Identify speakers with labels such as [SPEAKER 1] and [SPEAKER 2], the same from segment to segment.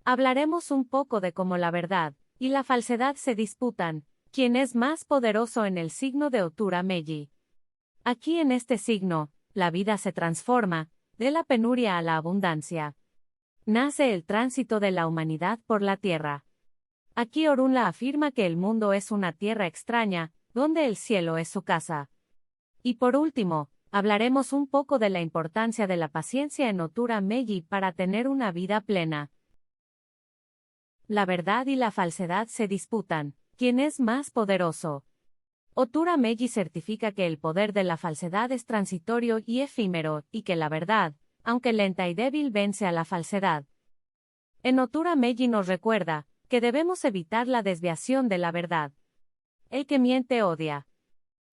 [SPEAKER 1] Hablaremos un poco de cómo la verdad y la falsedad se disputan, quién es más poderoso en el signo de Otura Meiji. Aquí en este signo, la vida se transforma, de la penuria a la abundancia. Nace el tránsito de la humanidad por la tierra. Aquí Orunla afirma que el mundo es una tierra extraña, donde el cielo es su casa. Y por último, hablaremos un poco de la importancia de la paciencia en Otura Meiji para tener una vida plena. La verdad y la falsedad se disputan, ¿quién es más poderoso? Otura Meiji certifica que el poder de la falsedad es transitorio y efímero, y que la verdad, aunque lenta y débil, vence a la falsedad. En Otura Meiji nos recuerda que debemos evitar la desviación de la verdad. El que miente odia.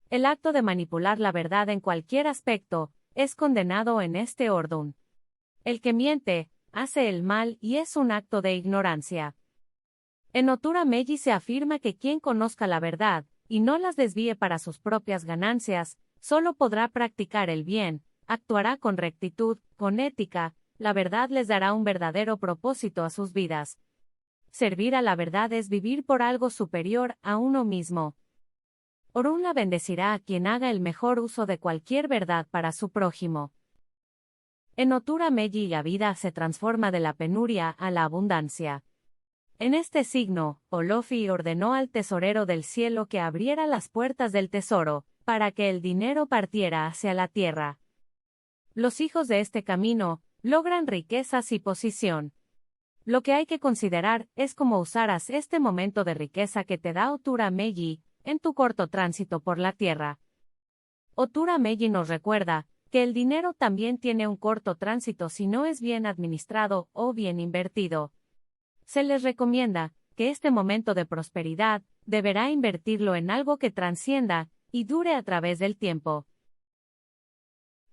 [SPEAKER 1] El acto de manipular la verdad en cualquier aspecto es condenado en este orden. El que miente hace el mal y es un acto de ignorancia. En Otura Meiji se afirma que quien conozca la verdad y no las desvíe para sus propias ganancias, solo podrá practicar el bien, actuará con rectitud, con ética, la verdad les dará un verdadero propósito a sus vidas. Servir a la verdad es vivir por algo superior a uno mismo. Orunla bendecirá a quien haga el mejor uso de cualquier verdad para su prójimo. En Otura Meiji la vida se transforma de la penuria a la abundancia. En este signo, Olofi ordenó al tesorero del cielo que abriera las puertas del tesoro, para que el dinero partiera hacia la tierra. Los hijos de este camino logran riquezas y posición. Lo que hay que considerar es cómo usarás este momento de riqueza que te da Otura Meiji en tu corto tránsito por la tierra. Otura Meiji nos recuerda que el dinero también tiene un corto tránsito si no es bien administrado o bien invertido. Se les recomienda que este momento de prosperidad deberá invertirlo en algo que trascienda y dure a través del tiempo.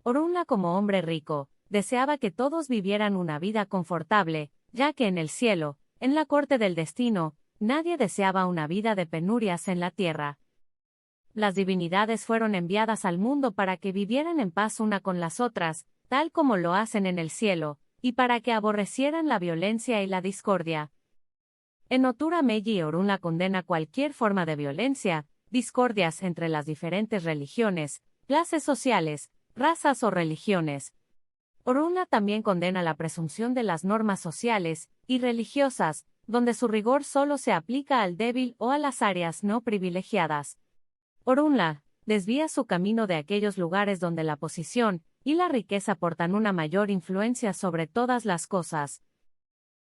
[SPEAKER 1] Orunla, como hombre rico, deseaba que todos vivieran una vida confortable, ya que en el cielo, en la corte del destino, nadie deseaba una vida de penurias en la tierra. Las divinidades fueron enviadas al mundo para que vivieran en paz una con las otras, tal como lo hacen en el cielo, y para que aborrecieran la violencia y la discordia. En Otura Meiji Orunla condena cualquier forma de violencia, discordias entre las diferentes religiones, clases sociales, razas o religiones. Orunla también condena la presunción de las normas sociales y religiosas, donde su rigor solo se aplica al débil o a las áreas no privilegiadas. Orunla desvía su camino de aquellos lugares donde la posición y la riqueza portan una mayor influencia sobre todas las cosas.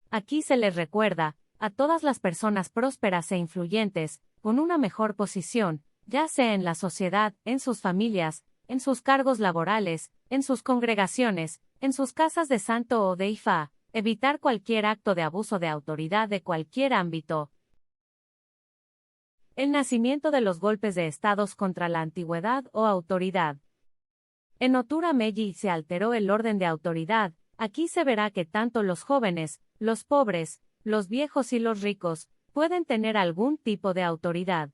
[SPEAKER 1] Aquí se les recuerda a todas las personas prósperas e influyentes, con una mejor posición, ya sea en la sociedad, en sus familias, en sus cargos laborales, en sus congregaciones, en sus casas de santo o de Ifa, evitar cualquier acto de abuso de autoridad de cualquier ámbito. El nacimiento de los golpes de estados contra la antigüedad o autoridad. En Otura Meiji se alteró el orden de autoridad. Aquí se verá que tanto los jóvenes, los pobres, los viejos y los ricos pueden tener algún tipo de autoridad.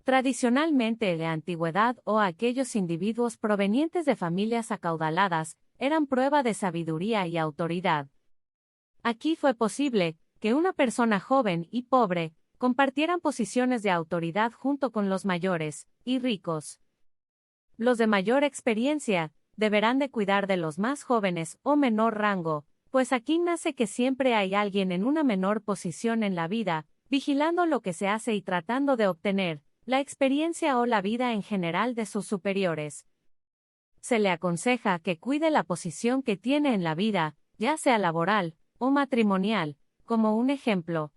[SPEAKER 1] Tradicionalmente la antigüedad o aquellos individuos provenientes de familias acaudaladas eran prueba de sabiduría y autoridad. Aquí fue posible que una persona joven y pobre compartieran posiciones de autoridad junto con los mayores y ricos. Los de mayor experiencia deberán de cuidar de los más jóvenes o menor rango, pues aquí nace que siempre hay alguien en una menor posición en la vida, vigilando lo que se hace y tratando de obtener la experiencia o la vida en general de sus superiores. Se le aconseja que cuide la posición que tiene en la vida, ya sea laboral o matrimonial, como un ejemplo.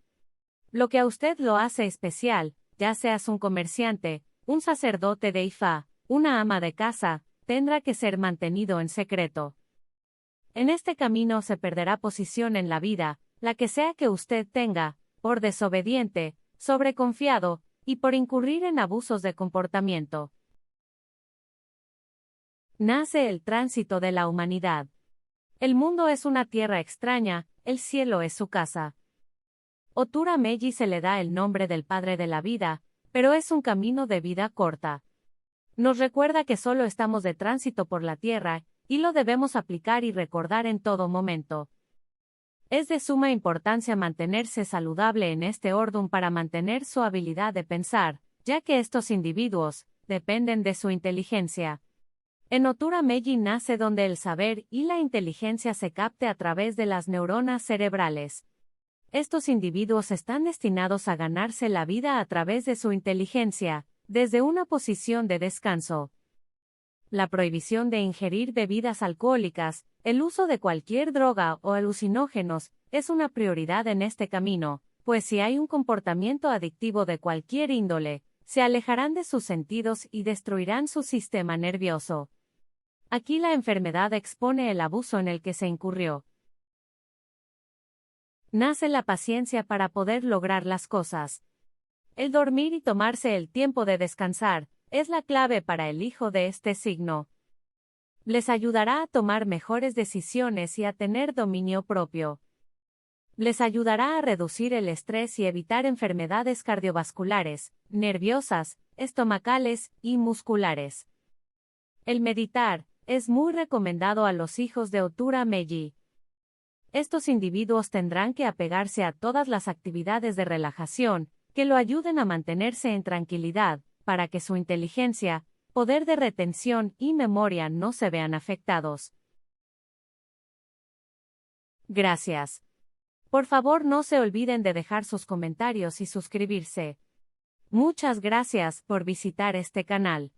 [SPEAKER 1] Lo que a usted lo hace especial, ya seas un comerciante, un sacerdote de Ifa, una ama de casa, tendrá que ser mantenido en secreto. En este camino se perderá posición en la vida, la que sea que usted tenga, por desobediente, sobreconfiado, y por incurrir en abusos de comportamiento. Nace el tránsito de la humanidad. El mundo es una tierra extraña, el cielo es su casa. Otura Meiji se le da el nombre del padre de la vida, pero es un camino de vida corta. Nos recuerda que solo estamos de tránsito por la tierra, y lo debemos aplicar y recordar en todo momento. Es de suma importancia mantenerse saludable en este orden para mantener su habilidad de pensar, ya que estos individuos dependen de su inteligencia. En Otura Meiji nace donde el saber y la inteligencia se capte a través de las neuronas cerebrales. Estos individuos están destinados a ganarse la vida a través de su inteligencia, desde una posición de descanso. La prohibición de ingerir bebidas alcohólicas, el uso de cualquier droga o alucinógenos, es una prioridad en este camino, pues si hay un comportamiento adictivo de cualquier índole, se alejarán de sus sentidos y destruirán su sistema nervioso. Aquí la enfermedad expone el abuso en el que se incurrió. Nace la paciencia para poder lograr las cosas. El dormir y tomarse el tiempo de descansar es la clave para el hijo de este signo. Les ayudará a tomar mejores decisiones y a tener dominio propio. Les ayudará a reducir el estrés y evitar enfermedades cardiovasculares, nerviosas, estomacales y musculares. El meditar es muy recomendado a los hijos de Otura Meiji. Estos individuos tendrán que apegarse a todas las actividades de relajación que lo ayuden a mantenerse en tranquilidad, para que su inteligencia, poder de retención y memoria no se vean afectados. Gracias. Por favor, no se olviden de dejar sus comentarios y suscribirse. Muchas gracias por visitar este canal.